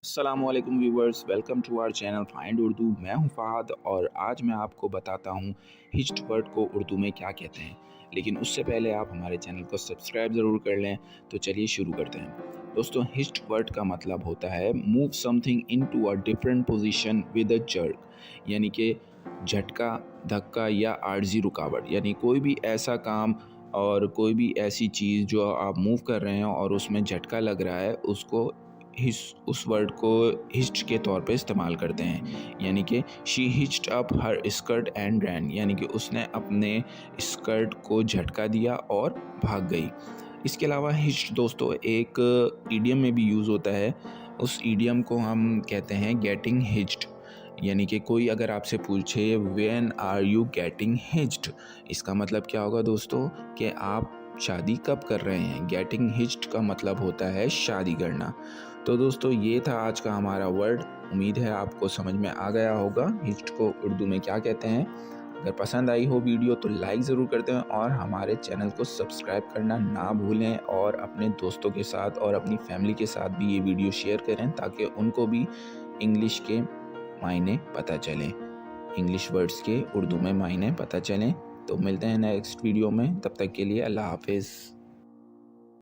अस्सलामुअलैकुम viewers, welcome to our channel find Urdu. मैं हूं फ़हाद और आज मैं आपको बताता हूं हिज्ड वर्ड को उर्दू में क्या कहते हैं। लेकिन उससे पहले आप हमारे चैनल को सब्सक्राइब ज़रूर कर लें। तो चलिए शुरू करते हैं। दोस्तों, हिज्ड वर्ड का मतलब होता है move something into a different position with a jerk, यानी कि झटका, धक्का या आर्जी रुकावट। यानी कोई भी ऐसा काम और कोई भी ऐसी चीज़ जो आप मूव कर रहे हैं और उसमें झटका लग रहा है, उसको उस वर्ड को हिच्ड के तौर पे इस्तेमाल करते हैं। यानी कि she hitched up her skirt and ran, यानी कि उसने अपने स्कर्ट को झटका दिया और भाग गई। इसके अलावा हिच्ड दोस्तों एक ईडियम में भी यूज़ होता है। उस ईडियम को हम कहते हैं गेटिंग हिच्ड। यानी कि कोई अगर आपसे पूछे व्हेन आर यू गेटिंग हिच्ड, इसका मतलब क्या होगा दोस्तों कि आप शादी कब कर रहे हैं। गेटिंग हिच्ड का मतलब होता है शादी करना। तो दोस्तों, ये था आज का हमारा वर्ड। उम्मीद है आपको समझ में आ गया होगा हिच्ड को उर्दू में क्या कहते हैं। अगर पसंद आई हो वीडियो तो लाइक ज़रूर कर दें और हमारे चैनल को सब्सक्राइब करना ना भूलें, और अपने दोस्तों के साथ और अपनी फैमिली के साथ भी ये वीडियो शेयर करें ताकि उनको भी इंग्लिश के मायने पता चलें, इंग्लिश वर्ड्स के उर्दू में मायने पता चलें। तो मिलते हैं नेक्स्ट वीडियो में, तब तक के लिए अल्लाह हाफिज़।